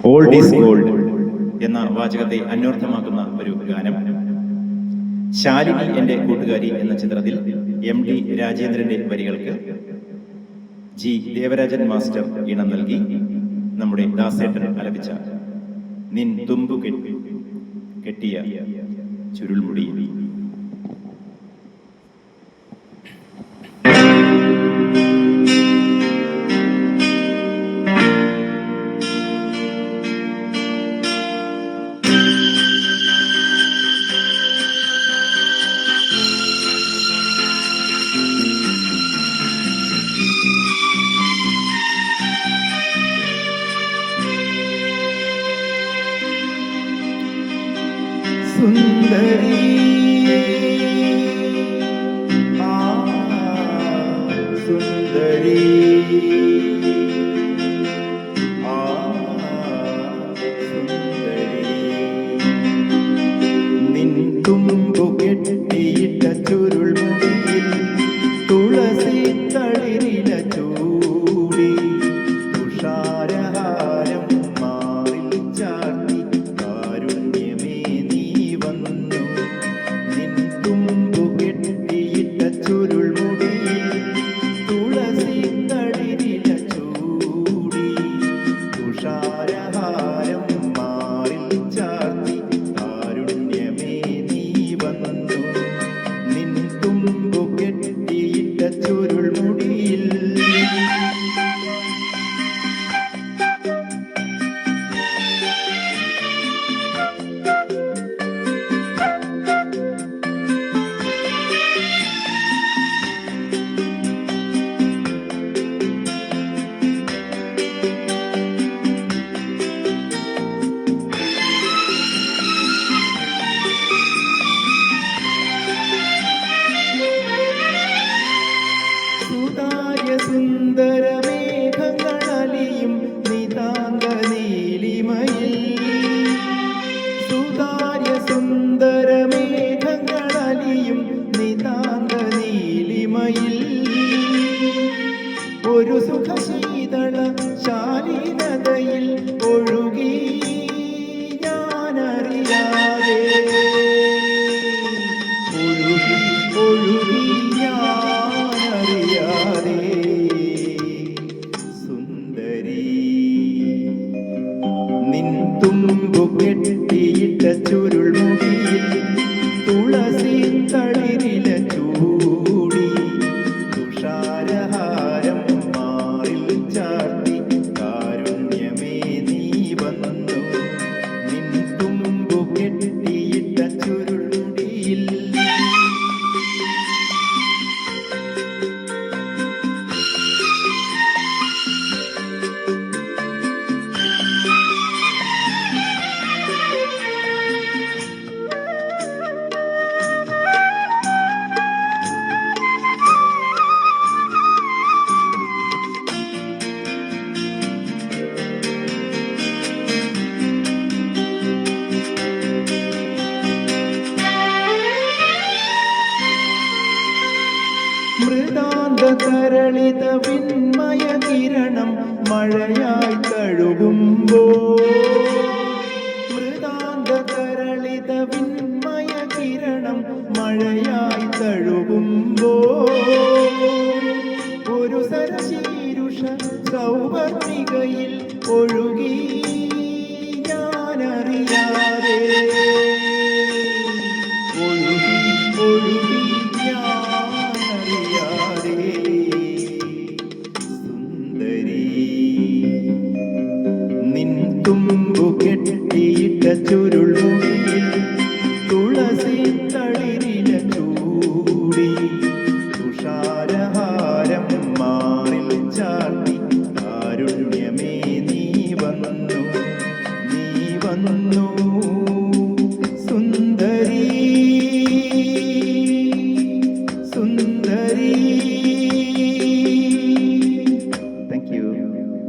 Old is gold എന്ന വാചകത്തെ അന്വർത്ഥമാക്കുന്ന ഒരു ഗാനം. ശാലിനി എൻ്റെ കൂട്ടുകാരി എന്ന ചിത്രത്തിൽ MD രാജേന്ദ്രന്റെ വരികൾക്ക് G ദേവരാജൻ മാസ്റ്റർ ഈണം നൽകി നമ്മുടെ ദാസേട്ടൻ ആലപിച്ച നിൻ തുമ്പു കെട്ടിയ ചുരുൾമുടി. സുന്ദരി സുന്ദരി സുന്ദരി നിൻ തുമ്പു കെട്ടിയിട്ട ചുരുൾമുടിയിൽ തുളസി തളിരില ചൂടി തുഷാരഹാരം മാറിൽ ചാർത്തി കാരുണ്യമേ നീ വന്നു. നിൻ തുമ്പു കെട്ടിയിട്ട ചുരുൾമുടിയിൽ തുളസി തളിരില ചൂടി തുഷാരഹാരം മാറിൽ ചാർത്തി കാരുണ്യമേ നീ വന്നു. നിൻ തുമ്പു കെട്ടിയിട്ട ചുരുൾമുടിയിൽ സുന്ദരമേഘങ്ങളലിയും നിതാന്ത നീലിമയിൽ സുന്ദരമേഘങ്ങളലിയും നിതാന്ത നീലിമയിൽ ഒരു സുഖശീതള ശാലീനതയിൽ ഒഴുകി ഞാനറിയാതെ ഒഴുകി ഞാനറിയാതെ. സുന്ദരി നിൻ തുമ്പു കെട്ടിയിട്ട ചുരുൾമുടിയിൽ തുളസി തളിരില ചൂടി തുഷാരഹാരം മാറിൽ ചാർത്തി കാരുണ്യമേ നീ വന്നു. നിൻ തുമ്പു കെട്ടിയിട്ട ചുരുൾമുടിയിൽ മൃദാന്ത തരളിത വിന്മയ കിരണം മഴയായി കഴുകുമ്പോൾ മൃദാന്ത തരളിത വിന്മയ കിരണം മഴയായി കഴുകുമ്പോൾ ഒരു സരശീരുഷ സൗവർണികയിൽ ഒഴുകി ഞാനറിയാതെ ഒഴുകി ഞാനറിയാതെ. സുന്ദരി നിൻ തുമ്പു കെട്ടിയിട്ട ചുരുൾമുടിയിൽ തുളസി തളിരില ചൂടി തുഷാരഹാരം മാറിൽ ചാർത്തി കാരുണ്യമേ നീ വന്നു.